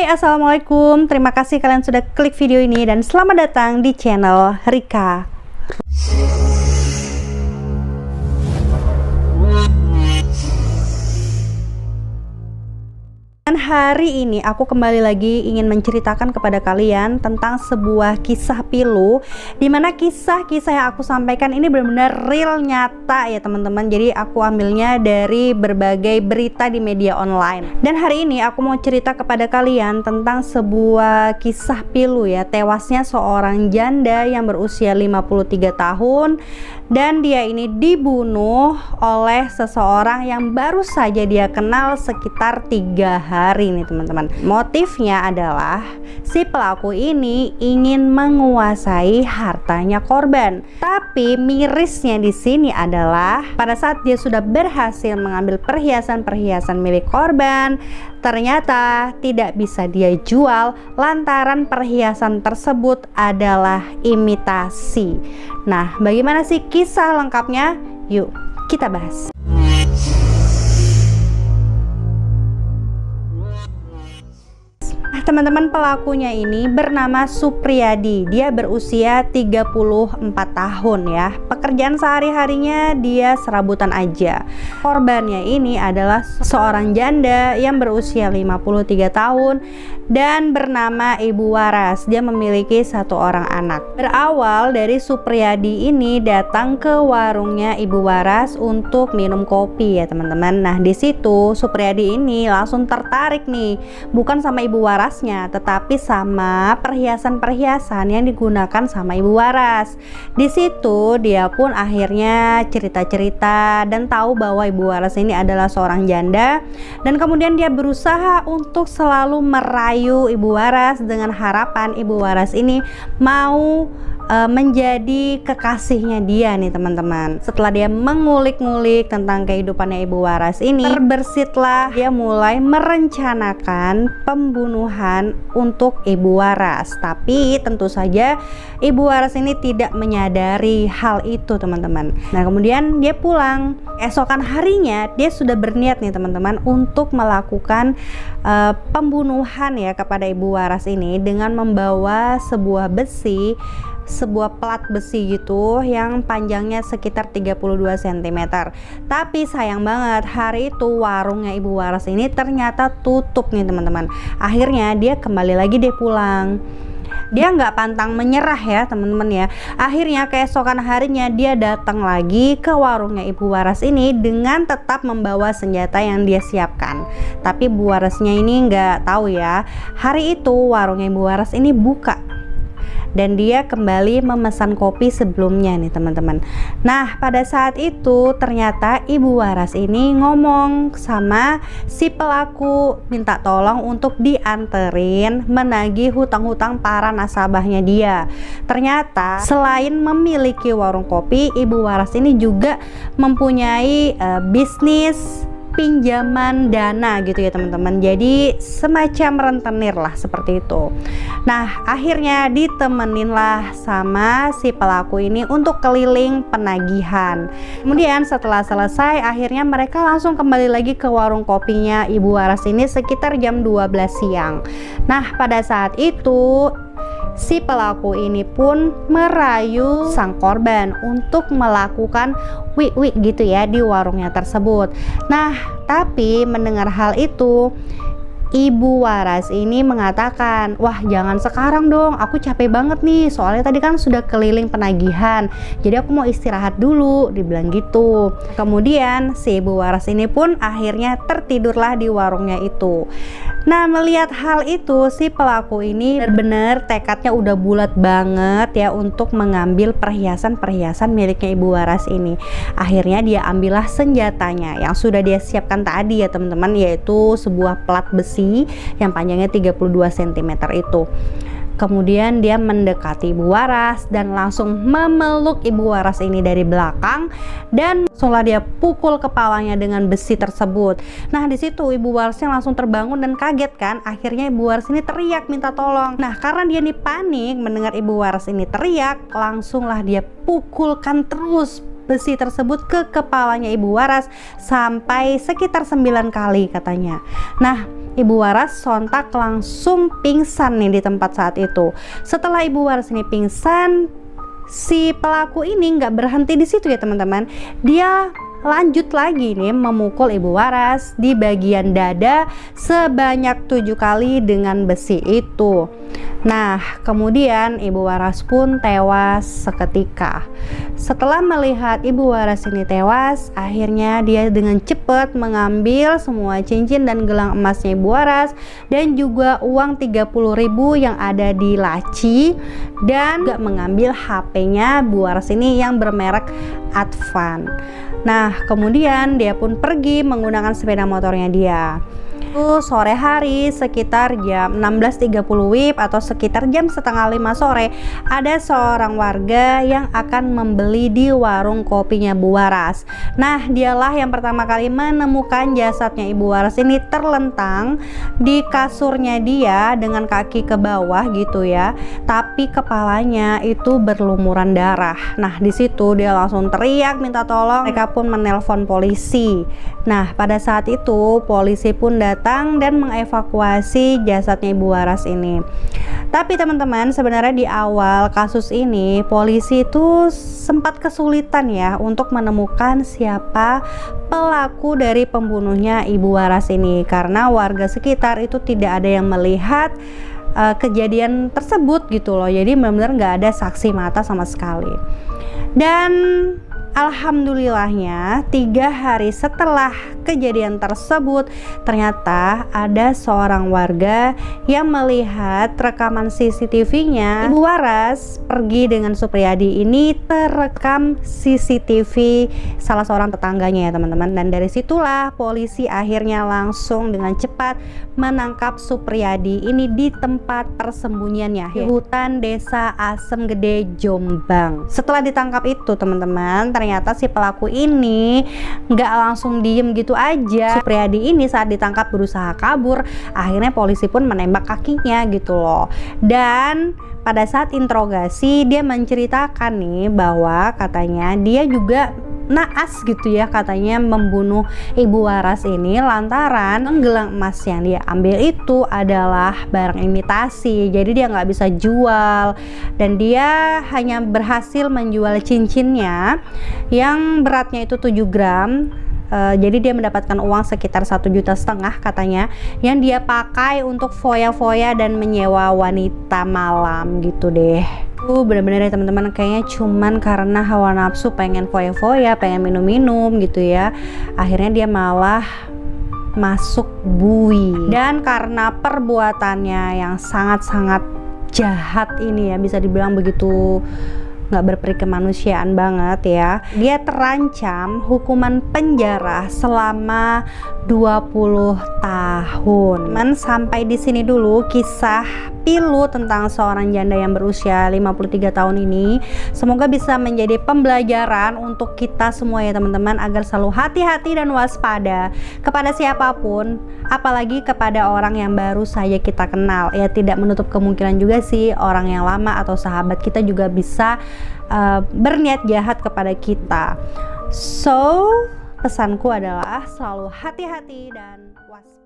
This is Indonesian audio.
Assalamualaikum. Terima kasih kalian sudah klik video ini dan selamat datang di channel Rika. Dan hari ini aku kembali lagi ingin menceritakan kepada kalian tentang sebuah kisah pilu, dimana kisah-kisah yang aku sampaikan ini benar-benar real, nyata ya teman-teman. Jadi aku ambilnya dari berbagai berita di media online. Dan hari ini aku mau cerita kepada kalian tentang sebuah kisah pilu ya, tewasnya seorang janda yang berusia 53 tahun. Dan dia ini dibunuh oleh seseorang yang baru saja dia kenal sekitar 3 hari nih teman-teman. Motifnya adalah si pelaku ini ingin menguasai hartanya korban. Tapi mirisnya di sini adalah pada saat dia sudah berhasil mengambil perhiasan-perhiasan milik korban, ternyata tidak bisa dia jual lantaran perhiasan tersebut adalah imitasi. Nah, bagaimana sih kisah lengkapnya? Yuk kita bahas. Teman-teman, pelakunya ini bernama Supriyadi. Dia berusia 34 tahun ya. Pekerjaan sehari-harinya dia serabutan aja. Korbannya ini adalah seorang janda yang berusia 53 tahun dan bernama Ibu Waras. Dia memiliki 1 orang anak. Berawal dari Supriyadi ini datang ke warungnya Ibu Waras untuk minum kopi ya teman-teman. Nah, di situ Supriyadi ini langsung tertarik nih, bukan sama Ibu Waras, tetapi sama perhiasan-perhiasan yang digunakan sama Ibu Waras. Di situ dia pun akhirnya cerita-cerita dan tahu bahwa Ibu Waras ini adalah seorang janda, dan kemudian dia berusaha untuk selalu merayu Ibu Waras dengan harapan Ibu Waras ini mau menjadi kekasihnya dia nih teman-teman. Setelah dia mengulik-ngulik tentang kehidupannya Ibu Waras ini, terbesitlah dia mulai merencanakan pembunuhan untuk Ibu Waras. Tapi tentu saja Ibu Waras ini tidak menyadari hal itu teman-teman. Nah, kemudian dia pulang. Esokan harinya dia sudah berniat nih teman-teman untuk melakukan pembunuhan ya kepada Ibu Waras ini dengan membawa sebuah besi, sebuah plat besi gitu yang panjangnya sekitar 32 cm. Tapi sayang banget hari itu warungnya Ibu Waras ini ternyata tutup nih teman-teman. Akhirnya dia kembali lagi deh pulang. Dia nggak pantang menyerah ya teman-teman ya. Akhirnya keesokan harinya dia datang lagi ke warungnya Ibu Waras ini dengan tetap membawa senjata yang dia siapkan. Tapi Bu Warasnya ini nggak tahu ya, hari itu warungnya Ibu Waras ini buka dan dia kembali memesan kopi sebelumnya nih teman-teman. Nah, pada saat itu ternyata Ibu Waras ini ngomong sama si pelaku, minta tolong untuk dianterin menagih hutang-hutang para nasabahnya dia. Ternyata selain memiliki warung kopi, Ibu Waras ini juga mempunyai bisnis pinjaman dana gitu ya teman-teman. Jadi semacam rentenir lah seperti itu. Nah, akhirnya ditemenin lah sama si pelaku ini untuk keliling penagihan. Kemudian setelah selesai, akhirnya mereka langsung kembali lagi ke warung kopinya Ibu Waras ini sekitar jam 12 siang. Nah, pada saat itu si pelaku ini pun merayu sang korban untuk melakukan wik-wik gitu ya di warungnya tersebut. Nah, tapi mendengar hal itu, Ibu Waras ini mengatakan, wah jangan sekarang dong, aku capek banget nih, soalnya tadi kan sudah keliling penagihan, jadi aku mau istirahat dulu, dibilang gitu. Kemudian si Ibu Waras ini pun akhirnya tertidurlah di warungnya itu. Nah, melihat hal itu, si pelaku ini benar-benar tekadnya udah bulat banget ya untuk mengambil perhiasan-perhiasan miliknya Ibu Waras ini. Akhirnya dia ambillah senjatanya yang sudah dia siapkan tadi ya teman-teman, yaitu sebuah plat besi yang panjangnya 32 cm itu. Kemudian dia mendekati Ibu Waras dan langsung memeluk Ibu Waras ini dari belakang dan langsunglah dia pukul kepalanya dengan besi tersebut. Nah, di situ Ibu Warasnya langsung terbangun dan kaget kan. Akhirnya Ibu Waras ini teriak minta tolong. Nah, karena dia nih panik mendengar Ibu Waras ini teriak, langsunglah dia pukulkan terus besi tersebut ke kepalanya Ibu Waras sampai sekitar 9 kali katanya. Nah, Ibu Waras sontak langsung pingsan nih di tempat saat itu. Setelah Ibu Waras ini pingsan, si pelaku ini nggak berhenti di situ ya teman-teman. Dia lanjut lagi nih memukul Ibu Waras di bagian dada sebanyak 7 kali dengan besi itu. Nah, kemudian Ibu Waras pun tewas seketika. Setelah melihat Ibu Waras ini tewas, akhirnya dia dengan cepat mengambil semua cincin dan gelang emasnya Ibu Waras dan juga uang 30.000 yang ada di laci, dan juga mengambil HP-nya Ibu Waras ini yang bermerek Advan. Nah, kemudian dia pun pergi menggunakan sepeda motornya dia. Sore hari sekitar jam 16.30 WIB atau sekitar jam setengah 5 sore, ada seorang warga yang akan membeli di warung kopinya Bu Waras. Nah, dialah yang pertama kali menemukan jasadnya Ibu Waras ini terlentang di kasurnya dia dengan kaki ke bawah gitu ya, tapi kepalanya itu berlumuran darah. Nah, di situ dia langsung teriak minta tolong. Mereka pun menelpon polisi. Nah, pada saat itu polisi pun datang dan mengevakuasi jasadnya Ibu Waras ini. Tapi teman-teman, sebenarnya di awal kasus ini polisi itu sempat kesulitan ya untuk menemukan siapa pelaku dari pembunuhnya Ibu Waras ini, karena warga sekitar itu tidak ada yang melihat kejadian tersebut gitu loh. Jadi benar-benar nggak ada saksi mata sama sekali. Dan alhamdulillahnya 3 hari setelah kejadian tersebut, ternyata ada seorang warga yang melihat rekaman CCTV-nya Ibu Waras pergi dengan Supriyadi ini terekam CCTV salah seorang tetangganya ya teman-teman. Dan dari situlah polisi akhirnya langsung dengan cepat menangkap Supriyadi ini di tempat persembunyiannya, di hutan desa Asem Gede, Jombang. Setelah ditangkap itu teman-teman, ternyata si pelaku ini nggak langsung diem gitu aja. Supriyadi ini saat ditangkap berusaha kabur, akhirnya polisi pun menembak kakinya gitu loh. Dan pada saat interogasi dia menceritakan nih bahwa katanya dia juga naas gitu ya, katanya membunuh Ibu Waras ini lantaran gelang emas yang dia ambil itu adalah barang imitasi, jadi dia nggak bisa jual dan dia hanya berhasil menjual cincinnya yang beratnya itu 7 gram. Jadi dia mendapatkan uang sekitar 1,5 juta katanya, yang dia pakai untuk foya-foya dan menyewa wanita malam gitu deh. Bener-bener ya teman-teman, kayaknya cuman karena hawa nafsu pengen foya-foya, pengen minum-minum gitu ya, akhirnya dia malah masuk bui. Dan karena perbuatannya yang sangat-sangat jahat ini ya, bisa dibilang begitu nggak berperi kemanusiaan banget ya, dia terancam hukuman penjara selama 20 tahun. Sampai di sini dulu kisah pilu tentang seorang janda yang berusia 53 tahun ini. Semoga bisa menjadi pembelajaran untuk kita semua ya teman-teman, agar selalu hati-hati dan waspada kepada siapapun, apalagi kepada orang yang baru saja kita kenal. Ya, tidak menutup kemungkinan juga sih orang yang lama atau sahabat kita juga bisa berniat jahat kepada kita. So, pesanku adalah selalu hati-hati dan waspada.